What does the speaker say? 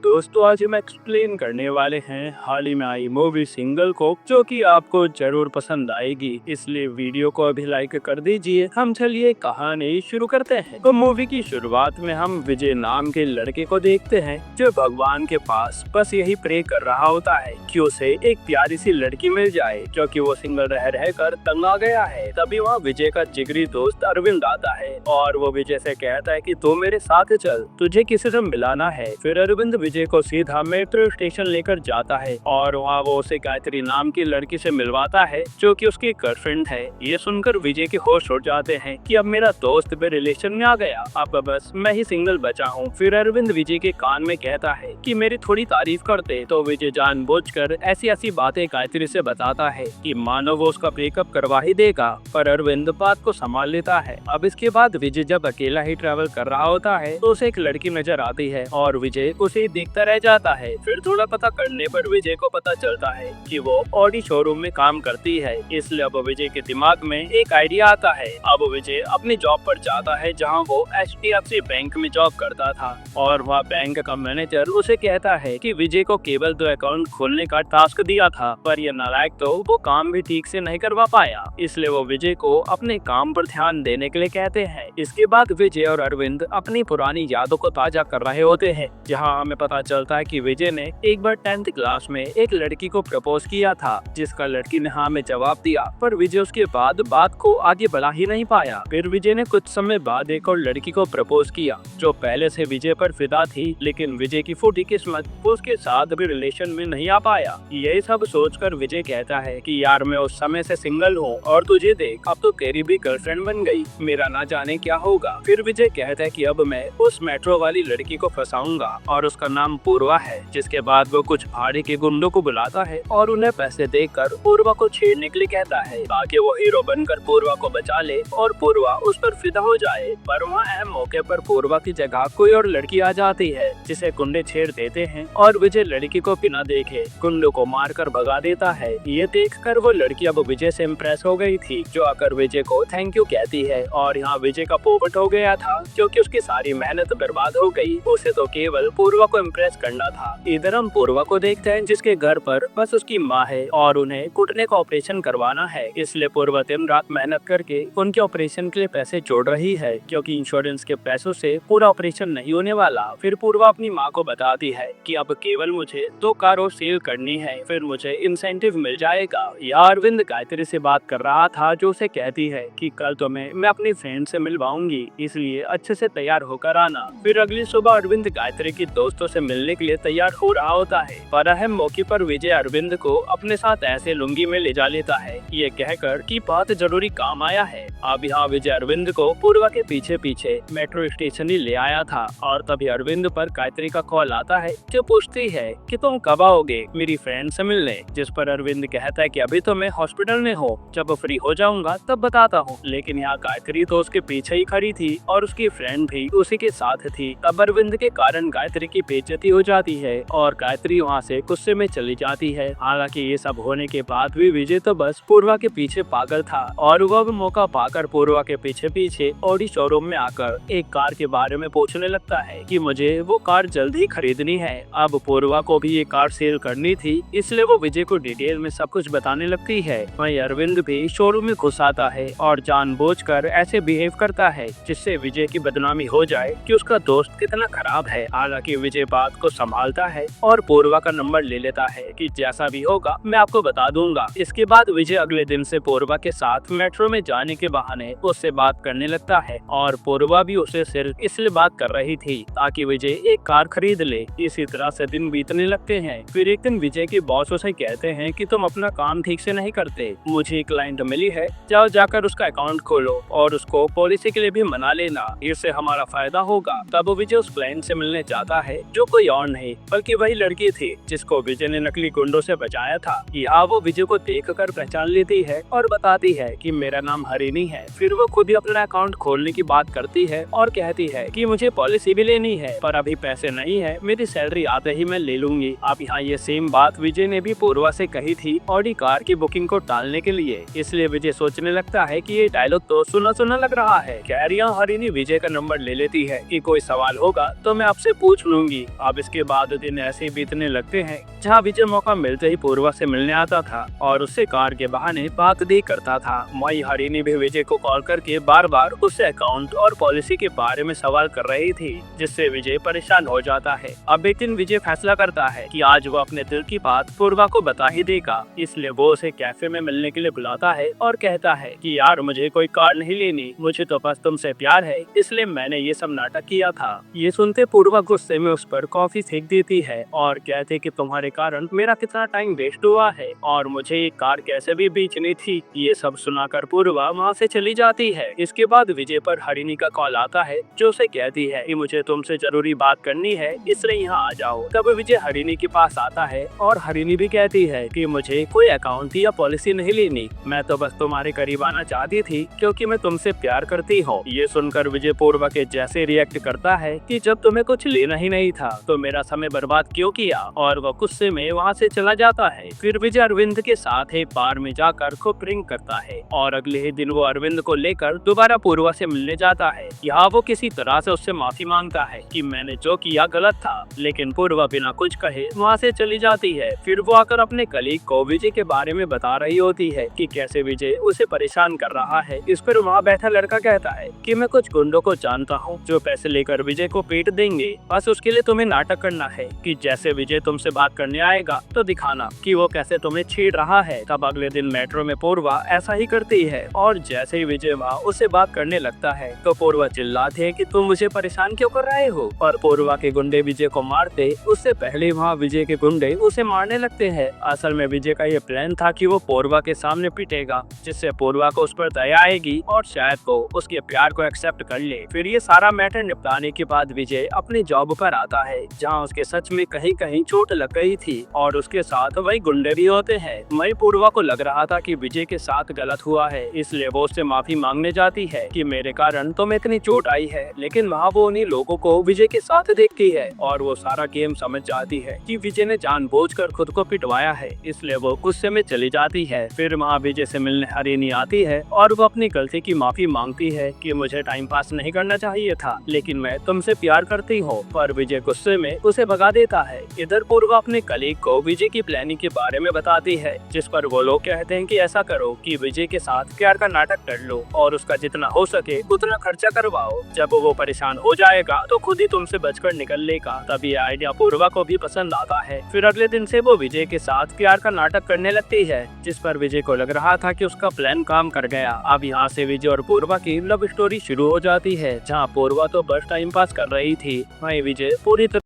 दोस्तों आज हम एक्सप्लेन करने वाले हैं हाल ही में आई मूवी सिंगल को, जो कि आपको जरूर पसंद आएगी, इसलिए वीडियो को अभी लाइक कर दीजिए। हम चलिए कहानी शुरू करते हैं। तो मूवी की शुरुआत में हम विजय नाम के लड़के को देखते हैं, जो भगवान के पास बस यही प्रे कर रहा होता है कि उसे एक प्यारी सी लड़की मिल जाए, क्योंकि वो सिंगल रह कर तंग आ गया है। तभी वहाँ विजय का जिगरी दोस्त अरविंद आता है और वो विजय से कहता है कि तू मेरे साथ चल, तुझे किसी से मिलाना है। फिर अरविंद विजय को सीधा मेट्रो स्टेशन लेकर जाता है और वहाँ वो उसे गायत्री नाम की लड़की से मिलवाता है, जो कि उसकी गर्लफ्रेंड है। ये सुनकर विजय के होश उड़ जाते हैं कि अब मेरा दोस्त भी रिलेशन में आ गया, अब बस मैं ही सिंगल बचा हूँ। फिर अरविंद विजय के कान में कहता है कि मेरी थोड़ी तारीफ कर दे, तो विजय जानबूझकर ऐसी ऐसी बातें गायत्री से बताता है कि मानो वो उसका ब्रेकअप करवा ही देगा, पर अरविंद बात को संभाल लेता है। अब इसके बाद विजय जब अकेला ही ट्रैवल कर रहा होता है तो उसे एक लड़की नजर आती है और विजय उसे देखता रह जाता है। फिर थोड़ा पता करने पर विजय को पता चलता है कि वो ऑडी शोरूम में काम करती है, इसलिए अब विजय के दिमाग में एक आइडिया आता है। अब विजय अपनी जॉब पर जाता है जहां वो HDFC बैंक में जॉब करता था और वहाँ बैंक का मैनेजर उसे कहता है कि विजय को केवल 2 अकाउंट खोलने का टास्क दिया था, पर यह नालायक तो वो काम भी ठीक से नहीं करवा पाया, इसलिए वो विजय को अपने काम पर ध्यान देने के लिए कहते हैं। इसके बाद विजय और अरविंद अपनी पुरानी यादों को ताजा कर रहे होते हैं, जहाँ हमें पता चलता है कि विजय ने एक बार 10th क्लास में एक लड़की को प्रपोज किया था, जिसका लड़की ने हाँ में जवाब दिया, पर विजय उसके बाद बात को आगे बढ़ा ही नहीं पाया। फिर विजय ने कुछ समय बाद एक और लड़की को प्रपोज किया, जो पहले से विजय पर फिदा थी, लेकिन विजय की फूटी किस्मत वो उसके साथ भी रिलेशन में नहीं आ पाया। यही सब सोचकर विजय कहता है कि यार मैं उस समय से सिंगल हूँ और तुझे देख, अब तो तेरी भी गर्लफ्रेंड बन गई, मेरा ना जाने क्या होगा। फिर विजय कहता है कि अब मैं उस मेट्रो वाली लड़की को फंसाऊंगा और उसका नाम पूर्वा है। जिसके बाद वो कुछ भाड़े के गुंडों को बुलाता है और उन्हें पैसे देकर पूर्वा को छेड़ने के लिए कहता है, ताकि वो हीरो बनकर पूर्वा को बचा ले और पूर्वा उस पर फिदा हो जाए। पर वहाँ अहम मौके पर पूर्वा की जगह कोई और लड़की आ जाती है, जिसे गुंडे छेड़ देते हैं और विजय लड़की को बिना देखे गुंडों को मारकर भगा देता है। ये देखकर वो लड़की अब विजय से इम्प्रेस हो गई थी, जो आकर विजय को थैंक यू कहती है। और यहाँ विजय का पोपट हो गया था, क्योंकि उसकी सारी मेहनत बर्बाद हो गई, उसे तो केवल पूर्वा को इम्प्रेस करना था। इधर हम पूर्वा को देखते हैं, जिसके घर पर बस उसकी माँ है और उन्हें घुटने का ऑपरेशन करवाना है, इसलिए पूर्वा दिन रात मेहनत करके उनके ऑपरेशन के लिए पैसे जोड़ रही है, क्योंकि इंश्योरेंस के पैसों से पूरा ऑपरेशन नहीं होने वाला। फिर पूर्वा अपनी माँ को बताती है कि अब केवल मुझे 2 कार और सेल करनी है, फिर मुझे इंसेंटिव मिल जाएगा। यार अरविंद गायत्री से बात कर रहा था, जो उसे कहती है कि कल तुम्हें मैं अपनी फ्रेंड से मिलवाऊंगी, इसलिए अच्छे से तैयार होकर आना। फिर अगली सुबह अरविंद गायत्री की दोस्तों से मिलने के लिए तैयार हो रहा होता है, पर अहम मौके पर विजय अरविंद को अपने साथ ऐसे लुंगी में ले जा लेता है, ये कहकर कि बहुत जरूरी काम आया है। अब यहाँ विजय अरविंद को पूर्वा के पीछे पीछे मेट्रो स्टेशन ही ले आया था और तभी अरविंद पर गायत्री का कॉल आता है, जो पूछती है कि तुम कब आओगे मेरी फ्रेंड से मिलने। जिस पर अरविंद कहता है कि अभी तो मैं हॉस्पिटल में हूँ, जब फ्री हो जाऊंगा तब बताता हूँ। लेकिन यहाँ गायत्री तो उसके पीछे ही खड़ी थी और उसकी फ्रेंड भी उसी के साथ थी। तब अरविंद के कारण गायत्री की बेइज्जती हो जाती है और गायत्री वहाँ से गुस्से में चली जाती है। हालांकि ये सब होने के बाद भी विजय तो बस पूर्वा के पीछे पागल था और वह मौका पाकर पूर्वा के पीछे पीछे ऑडी शोरूम में आकर एक कार के बारे में पूछने लगता है कि मुझे वो कार जल्द ही खरीदनी है। अब पूर्वा को भी ये कार सेल करनी थी, इसलिए वो विजय को डिटेल में सब कुछ बताने लगती है। वहीं अरविंद भी शोरूम में घुस आता है और जानबूझकर ऐसे बिहेव करता है जिससे विजय की बदनामी हो जाए कि उसका दोस्त कितना खराब है। हालांकि विजय बात को संभालता है और पूर्वा का नंबर ले लेता है कि जैसा भी होगा मैं आपको बता दूंगा। इसके बाद विजय अगले दिन से पूर्वा के साथ मेट्रो में जाने के बहाने उससे बात करने लगता है और पूर्वा भी उसे सिर्फ इसलिए बात कर रही थी ताकि विजय एक कार खरीद ले। इसी तरह से दिन बीतने लगते हैं। फिर एक दिन विजय के बॉस उसे कहते हैं कि तुम अपना काम ठीक से नहीं करते, मुझे एक क्लाइंट मिली है, जाओ जाकर उसका अकाउंट खोलो और उसको पॉलिसी के लिए भी मना लेना, इससे हमारा फायदा होगा। तब विजय उस क्लाइंट से मिलने जाता है, जो कोई और नहीं बल्कि वही लड़की थी जिसको विजय ने नकली गुंडों से बचाया था। यहाँ वो विजय को देखकर पहचान लेती है और बताती है कि मेरा नाम हरिणी है। फिर वो खुद ही अपना अकाउंट खोलने की बात करती है और कहती है कि मुझे पॉलिसी भी लेनी है, पर अभी पैसे नहीं है, मेरी सैलरी आते ही मैं ले लूंगी। अब यहाँ ये सेम बात विजय ने भी पूर्वा से कही थी ऑडी कार की बुकिंग को टालने के लिए। इसलिए विजय सोचने लगता है कि ये डायलॉग तो सुना सुना लग रहा है। खैर यहाँ हरिणी विजय का नंबर ले लेती है कि कोई सवाल होगा तो मैं आपसे पूछ लूंगी। अब इसके बाद दिन ऐसे बीतने लगते हैं जहाँ विजय मौका मिलते ही पूर्वा से मिलने आता था और उससे कार के बहाने बात दी करता था। वही हरिणी भी विजय को कॉल करके बार बार उससे अकाउंट और पॉलिसी के बारे में सवाल कर रही थी, जिससे विजय परेशान हो जाता है। अब एक दिन विजय फैसला करता है कि आज वो अपने दिल की बात पूर्वा को बता ही देगा। इसलिए वो उसे कैफे में मिलने के लिए बुलाता है और कहता है कि यार मुझे कोई कार नहीं लेनी, मुझे तो बस तुमसे प्यार है, इसलिए मैंने ये सब नाटक किया था। ये सुनते पूर्वा गुस्से में उस पर कॉफी फेंक देती है और कहते कि तुम्हारे कारण मेरा कितना टाइम वेस्ट हुआ है और मुझे ये कार कैसे भी बेचनी थी। ये सब सुनाकर पूर्वा वहाँ से चली जाती है। इसके बाद विजय पर हरिणी का कॉल आता है जो उसे कहती है कि मुझे तुमसे जरूरी बात करनी है, इसलिए यहाँ आ जाओ। तब विजय हरिणी के पास आता है और हरिणी भी कहती है कि मुझे कोई अकाउंट या पॉलिसी नहीं लेनी, मैं तो बस तुम्हारे करीब आना चाहती थी क्योंकि मैं तुमसे प्यार करती हूँ। ये सुनकर विजय पूर्वा के जैसे रिएक्ट करता है कि जब तुम्हें कुछ लेना ही नहीं था तो मेरा समय बर्बाद क्यों किया, और वह गुस्से में वहाँ से चला जाता है। फिर विजय अरविंद के साथ एक बार में जाकर खूब ड्रिंक करता है और अगले ही दिन वो अरविंद को लेकर दोबारा पूर्वा से मिलने जाता है। यहाँ वो किसी तरह से उससे माफी मांगता है कि मैंने जो किया गलत था, लेकिन पूर्वा बिना कुछ कहे वहाँ से चली जाती है। फिर वो आकर अपने कलीग को विजय के बारे में बता रही होती है कि कैसे विजय उसे परेशान कर रहा है। इस पर वहाँ बैठा लड़का कहता है कि मैं कुछ गुंडों को जानता हूँ जो पैसे लेकर विजय को पीट देंगे, बस उसके लिए तुम्हें नाटक करना है कि जैसे विजय तुमसे बात करने आएगा तो दिखाना कि वो कैसे तुम्हें छेड़ रहा है। तब अगले दिन मेट्रो में पूर्वा ऐसा ही करती है और जैसे ही विजय वहाँ उससे बात करने लगता है तो पूर्वा चिल्लाते है कि तुम मुझे परेशान क्यों कर रहे हो, और पूर्वा के गुंडे विजय को मारते उससे पहले वहाँ विजय के गुंडे उसे मारने लगते हैं। असल में विजय का ये प्लान था कि वो पूर्वा के सामने पिटेगा, जिससे पूर्वा को उस पर दया आएगी और शायद वो उसके प्यार को एक्सेप्ट कर ले। फिर ये सारा मैटर निपटाने के बाद विजय अपनी जॉब पर आता है जहाँ उसके सच में कहीं कहीं चोट लग गई थी और उसके साथ वही गुंडे भी होते हैं। वही पूर्वा को लग रहा था कि विजय के साथ गलत हुआ है, इसलिए वो उससे माफी मांगने जाती है कि मेरे कारण तुम्हें इतनी चोट आई है, लेकिन वहाँ वो उन्हीं लोगों को विजय के साथ देखती है और वो सारा गेम समझ जाती है कि विजय ने जानबूझकर खुद को पिटवाया है, इसलिए वो गुस्से में चली जाती है। फिर वहाँ विजय से मिलने हरिणी आती है और वो अपनी गलती की माफी मांगती है कि मुझे टाइम पास नहीं करना चाहिए था, लेकिन मैं तुमसे प्यार करती हूँ, पर विजय गुस्से में उसे भगा देता है। इधर पूर्वा अपने कलीग को विजय की प्लानिंग के बारे में बताती है, जिस पर वो लोग कहते हैं कि ऐसा करो कि विजय के साथ प्यार का नाटक कर लो और उसका जितना हो सके उतना खर्चा करवाओ। जब वो परेशान हो जाएगा तो खुद ही तुमसे बचकर निकल लेगा। तब ये आइडिया पूर्वा को भी पसंद आता है। फिर अगले दिन से वो विजय के साथ प्यार का नाटक करने लगती है, जिस पर विजय को लग रहा था कि उसका प्लान काम कर गया। अब यहाँ से विजय और पूर्वा की लव स्टोरी शुरू हो जाती है, जहाँ पूर्वा तो बस टाइम पास कर रही थी, वहीं विजय पूरी तरह